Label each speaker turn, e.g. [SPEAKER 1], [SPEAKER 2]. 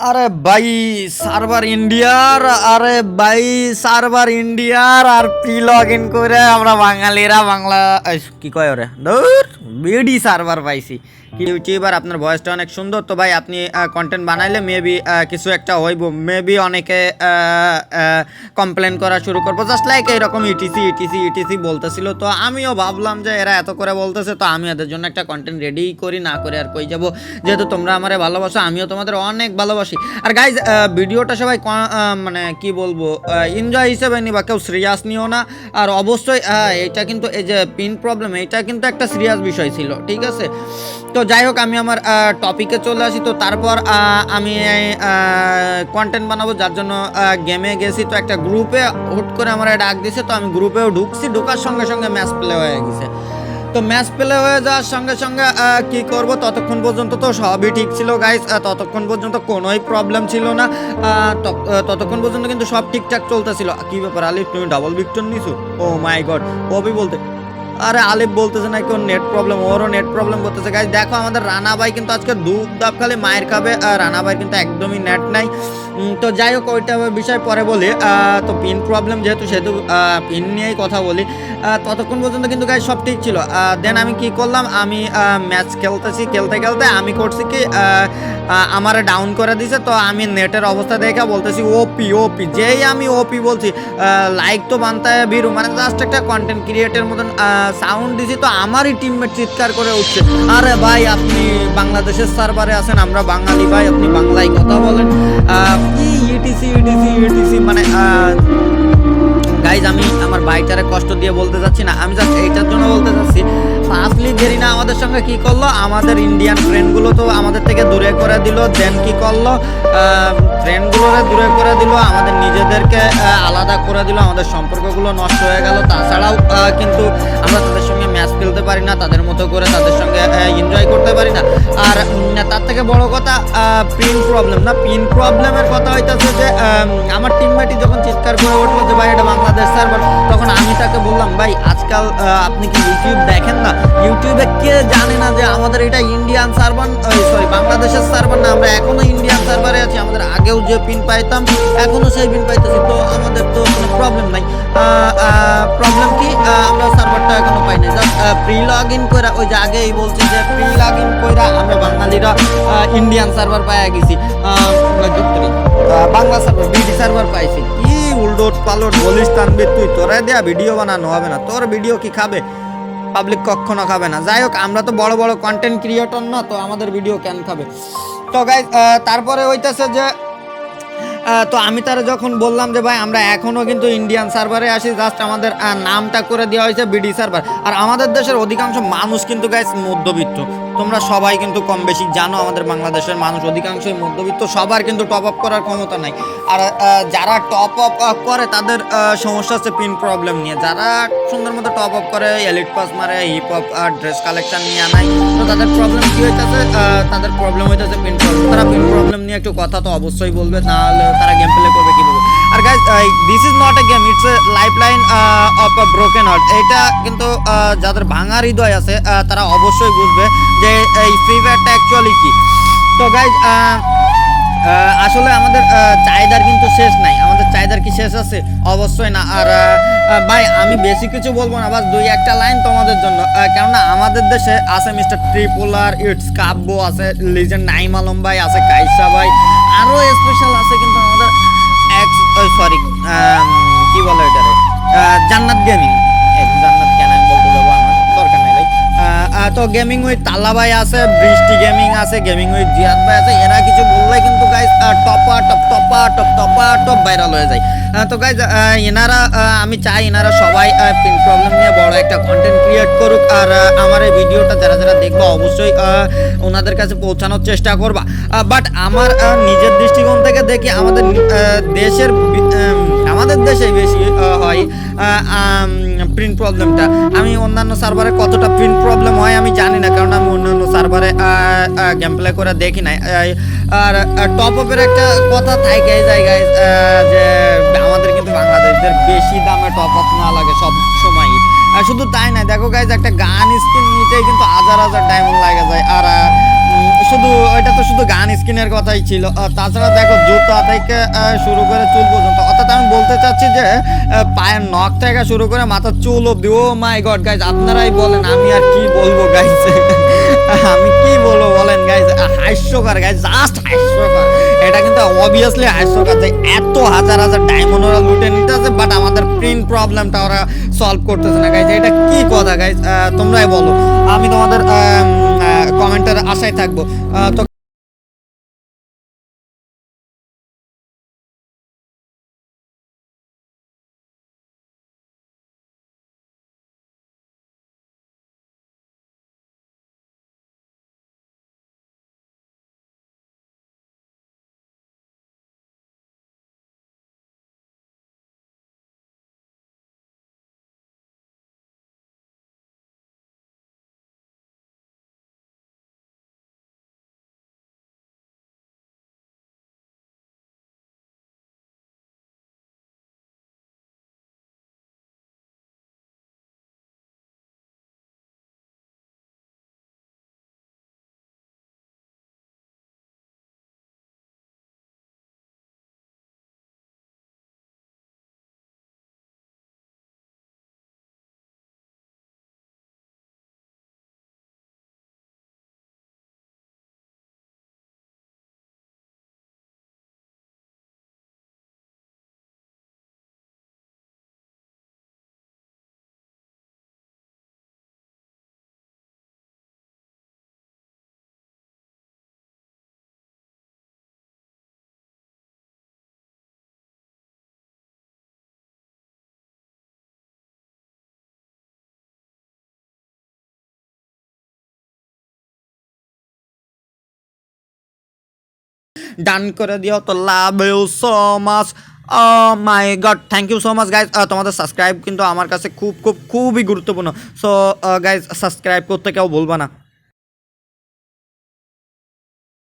[SPEAKER 1] আরে ভাই সার্ভার ইন্ডিয়ার আর পি লগ ইন করে আমরা বাঙালিরা বাংলা কি কয় ওরে ধুর বিডি সার্ভার পাইছি। কি ইউটিউবার আপনার ভয়েসটা অনেক সুন্দর, তো ভাই আপনি কন্টেন্ট বানাইলে মেবি কিছু একটা হইব, মেবি অনেকে কমপ্লেন করা শুরু করবো জাস্ট লাইক এইরকম ইটিসি বলতেছিল। তো আমিও ভাবলাম যে এরা এত করে বলতেছে, তো আমি এদের জন্য একটা কন্টেন্ট রেডি করি, না করে আর কই যাব। যেহেতু তোমরা আমারে ভালোবাসো, আমিও তোমাদের অনেক ভালোবাসি। আর গাইজ ভিডিওটা সবাই মানে কি বলবো এনজয় হিসেবে নিবা, কেউ সিরিয়াস নিও না। আর অবশ্যই এইটা কিন্তু এই যে পিন প্রবলেম, এইটা কিন্তু একটা সিরিয়াস বিষয় ছিল, ঠিক আছে। তো যাই হোক আমি আমার টপিকে চলে আসি। তো তারপর আমি কন্টেন্ট বানাবো, যার জন্য গেমে গেছি। তো একটা গ্রুপে হুট করে আমার ডাক দিছে, তো আমি গ্রুপেও ঢুকছি, ঢোকার সঙ্গে সঙ্গে ম্যাচ প্লে হয়ে গেছে। তো ম্যাচ প্লে হয়ে যাওয়ার সঙ্গে সঙ্গে কি করব, ততক্ষণ পর্যন্ত তো সবই ঠিক ছিল গাইস, ততক্ষণ পর্যন্ত কোনোই প্রবলেম ছিল না। ততক্ষণ পর্যন্ত কিন্তু সব ঠিকঠাক চলতেছিল। কি ব্যাপার আলিফ, তুমি ডাবল ভিক্টর নিছো? ও মাই গড, ওবি বলতে আরে আলিফ বলতেছে নাকি ওর নেট প্রবলেম, ওরও নেট প্রবলেম করতেছে। গাইস দেখো আমাদের রানা ভাই কিন্তু আজকে দুপ দাপ খালি মায়ের খাবে, রানা ভাই কিন্তু একদমই নেট নাই। তো যাই হোক ওইটা বিষয় পরে বলি। তো পিন প্রবলেম যেহেতু, সেহেতু পিন নিয়েই কথা বলি। ততক্ষণ পর্যন্ত কিন্তু গাইস সব ঠিক ছিল। দেন আমি কি করলাম, আমি ম্যাচ খেলতে আমি করছি কি আমারে ডাউন করে দিছে। তো আমি নেটের অবস্থা দেখে বলতেছি ওপি, যেই আমি ওপি বলছি লাইক তো বানতায় বিরু, মানে জাস্ট একটা কন্টেন্ট ক্রিয়েটের মতন সাউন্ড দিছি। তো আমারই টিমমেট চিৎকার করে উঠছে, আরে ভাই আপনি বাংলাদেশের সার্ভারে আছেন, আমরা বাঙালি ভাই, আপনি বাংলায় কথা বলেন, কি ইটিসি মানে গাইজ আমি আমার ভাইটারে কষ্ট দিয়ে বলতে চাচ্ছি না, আমি জাস্ট এইটার জন্য বলতে চাচ্ছি। ফার্স্টলি গেরিনা আমাদের সঙ্গে কি করলো, আমাদের ইন্ডিয়ান ফ্রেন্ডগুলো তো আমাদের থেকে দূরে করে দিল। দেন কি করলো, ফ্রেন্ডগুলোরে দূরে করে দিল, আমাদের নিজেদেরকে আলাদা করে দিল, আমাদের সম্পর্কগুলো নষ্ট হয়ে গেল। তাছাড়াও কিন্তু আমরা তাদের সঙ্গে ম্যাচ খেলতে পারি না, তাদের মতো করে তাদের সঙ্গে এনজয় করতে পারি না। আর তার থেকে বড় কথা পিন প্রবলেমের কথা হইতেছে যে আমার টিমমেটই যখন চিৎকার করে উঠলো যে ভাই এটা বাংলাদেশ সার্ভার, তখন আমি তাকে বললাম ভাই আজকাল আপনি কি ইউটিউব দেখেন না? ইউটিউবে কে জানে না যে আমাদের এটা ইন্ডিয়ান সার্ভার, বাংলাদেশের সার্ভার না, আমরা এখনো ইন্ডিয়ান সার্ভারে আছি। আমাদের আগেও যে পিন পাইতাম এখনো সেই পিন পাইতেছি, তো আমাদের তো কোনো প্রবলেম নাই। প্রবলেম কি, আমরা সার্ভারটা এখনো পাই নাই, জাস্ট প্রি লগ ইন করে, ওই যে আগেই বলছি যে প্রি লগ ইন করে আমরা বাঙালিরা ইন্ডিয়ান সার্ভার পাইয়া গেছি, বাংলা সার্ভার বিডি সার্ভার পাইছি। কি উল্টোট পালট বলিস তানবির, তুই তোরা দেয়া ভিডিও বানানো হবে না, তোর ভিডিও কি খাবে পাবলিক? কখনো খাবে না। যাই হোক আমরা তো বড় বড় কন্টেন্ট ক্রিয়েটর না, তো আমাদের ভিডিও কেন খাবে? তো গাইজ তারপরে হইতেছে যে তো আমি তারা যখন বললাম যে ভাই আমরা এখনও কিন্তু ইন্ডিয়ান সার্ভারে আসি, জাস্ট আমাদের নামটা করে দেওয়া হয়েছে বিডি সার্ভার। আর আমাদের দেশের অধিকাংশ মানুষ কিন্তু গাইস মধ্যবিত্ত, তোমরা সবাই কিন্তু কম বেশি জানো আমাদের বাংলাদেশের মানুষ অধিকাংশই মধ্যবিত্ত, সবার কিন্তু টপ আপ করার ক্ষমতা নাই। আর যারা টপ আপ করে তাদের সমস্যা হচ্ছে পিন প্রবলেম নিয়ে। যারা সুন্দর মতো টপ আপ করে, এলিট পাস মারে, হিপ হপ ড্রেস কালেকশন নিয়ে আনায়, তো তাদের প্রবলেম কী হইতেছে, তাদের প্রবলেম হইতেছে পিন প্রবলেম। তারা পিন প্রবলেম নিয়ে একটু কথা তো অবশ্যই বলবে, নাহলে তারা গেম প্লে করবে কীভাবে? আর guys this is not a game, it's a lifeline of a broken heart. এটা কিন্তু যাদের ভাঙা হৃদয় আছে তারা অবশ্যই বুঝবে যে এই ফ্রি ফায়ারটা অ্যাকচুয়ালি কি। তো গাইজ আসলে আমাদের চাহিদার কিন্তু শেষ নাই। আমাদের চাহিদার কি শেষ আছে? অবশ্যই না। আর ভাই আমি বেশি কিছু বলবো না, বাস দুই একটা লাইন তোমাদের জন্য, কেননা আমাদের দেশে আছে মিস্টার ট্রিপোলার, ইটস কাব্য আছে, লিজেন্ড নাইম আলম ভাই আছে, কাইসা ভাই, আরও স্পেশাল আছে কিন্তু আমাদের কি বলে এটারে, জান্নাত গেমিং। জান্নাত কেন আমি বলতে যাবো, আমার দরকার নেই ভাই। তো গেমিং উইথ তালা ভাই আছে, বৃষ্টি গেমিং আছে, গেমিং উইথ জিয়াদ ভাই আছে। এরা কিছু বললে কিন্তু গাইজ টপ ভাইরাল হয়ে যায়। তো গাইজ এনারা আমি চাই এনারা সবাই পিন প্রবলেম নিয়ে বড় একটা কন্টেন্ট ক্রিয়েট করুক। আর আমার এই ভিডিওটা যারা যারা দেখবো অবশ্যই ওনাদের কাছে পৌঁছানোর চেষ্টা করবা। বাট আমার নিজের দৃষ্টিকোণ থেকে দেখি আমাদের দেশেই বেশি হয় প্রিন্ট প্রবলেমটা। আমি অন্যান্য সার্ভারে কতটা প্রিন্ট প্রবলেম হয় আমি জানি না, কারণ আমি অন্যান্য সার্ভারে গেম প্লে করে দেখি নাই। আর টপ আপের একটা কথা থাকে এই জায়গায় যে আমাদের কিন্তু বাংলাদেশদের বেশি দামে টপ আপ না লাগে সব সময়। শুধু তাই না, দেখো গাইজ একটা গান স্কিন নিতেই কিন্তু হাজার হাজার ডায়মন্ড লাগে যায়। আর শুধু এটা তো শুধু গান স্কিনের কথাই ছিল, তাছাড়া দেখো জুতা থেকে শুরু করে চুল পর্যন্ত, অর্থাৎ আমি বলতে চাচ্ছি যে পায়ের নখ থেকে শুরু করে মাথার চুল অব্দি। ও মাই গড গাইজ, আপনারাই বলেন আমি আর কি বলবো গাইজ। আমি কি বলবো বলেন গাইজ, হাস্যকর গাইজ, জাস্ট হাস্যকর। এটা কিন্তু অবভিয়াসলি হাস্যকর যে এত হাজার হাজার ডায়মন্ড ওরা লুটে নিতে আছে, বাট আমাদের প্রিন্ট প্রবলেমটা ওরা সলভ করতেছে না গাইজ। এটা কি কথা গাইজ, তোমরাই বলো। আমি তোমাদের কমেন্টের আশায় থাকবো। তো ডান করে দিও তো, love you so much. My god, thank you so much guys. তোমাদের সাবস্ক্রাইব কিন্তু আমার কাছে খুব খুব খুবই গুরুত্বপূর্ণ। সো গাইজ, সাবস্ক্রাইব করতে কেউ ভুলবা না।